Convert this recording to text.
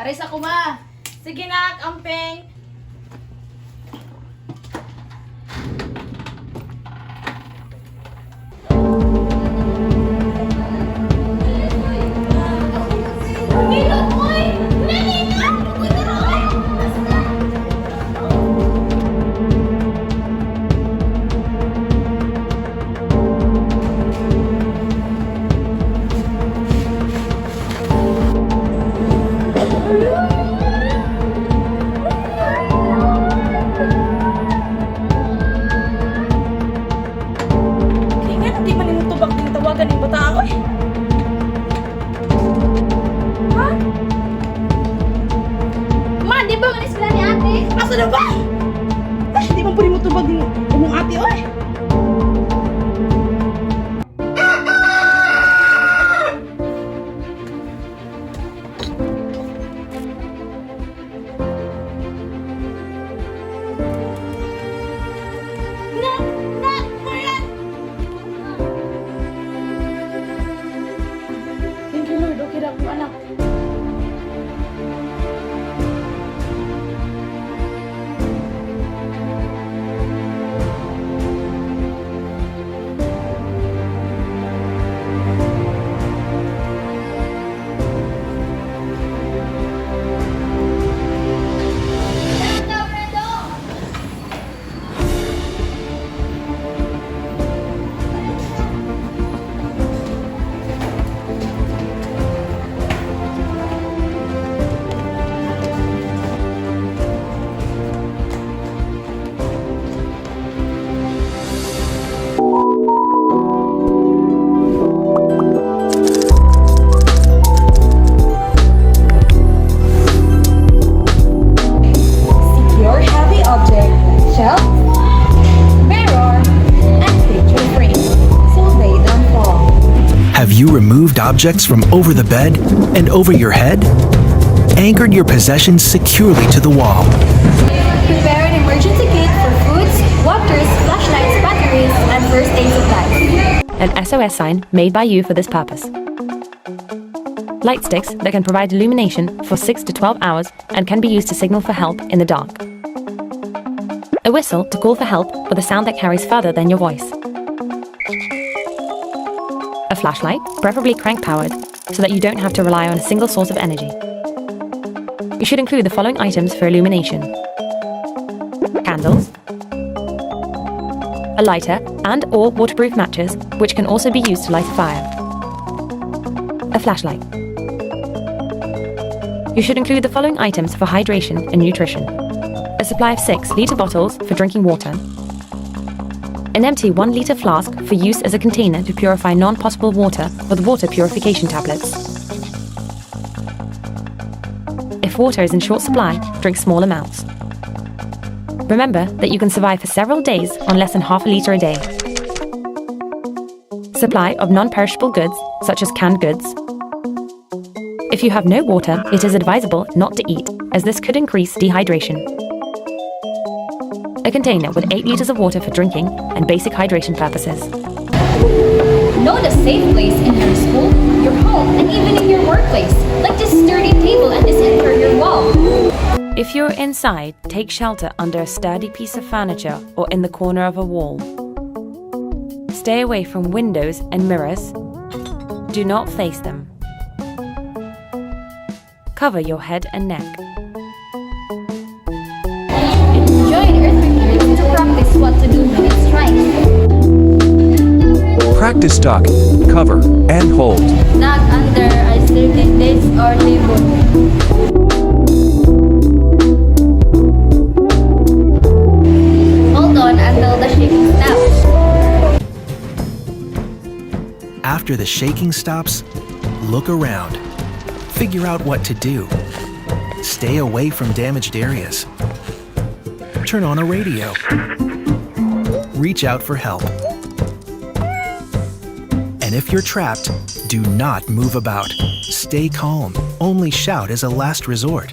Aray sa kuma. Sige na, amping. Asa na ba? Ay, di ba pwede mo tubag ng umong ate, oy? Thank you, Lord. Okay na po, anak. Have you removed objects from over the bed and over your head? Anchored your possessions securely to the wall. Prepare an emergency kit for foods, waters, flashlights, batteries, and first aid supplies. An SOS sign made by you for this purpose. Light sticks that can provide illumination for 6 to 12 hours and can be used to signal for help in the dark. A whistle to call for help with a sound that carries further than your voice. A flashlight, preferably crank-powered, so that you don't have to rely on a single source of energy. You should include the following items for illumination: candles, a lighter and/or waterproof matches, which can also be used to light a fire, a flashlight. You should include the following items for hydration and nutrition: a supply of 6-litre bottles for drinking water, an empty 1-litre flask for use as a container to purify non-potable water with water purification tablets. If water is in short supply, drink small amounts. Remember that you can survive for several days on less than half a litre a day. Supply of non-perishable goods, such as canned goods. If you have no water, it is advisable not to eat, as this could increase dehydration. A container with 8 litres of water for drinking and basic hydration purposes. Know the safe place in your school, your home, and even in your workplace, like this sturdy table and this interior wall. If you're inside, take shelter under a sturdy piece of furniture or in the corner of a wall. Stay away from windows and mirrors. Do not face them. Cover your head and neck. Join Earth to practice what to do when it strikes. Practice duck, cover, and hold. Not under a certain desk or table. Hold on until the shaking stops. After the shaking stops, look around. Figure out what to do. Stay away from damaged areas. Turn on a radio. Reach out for help. And if you're trapped, do not move about. Stay calm. Only shout as a last resort.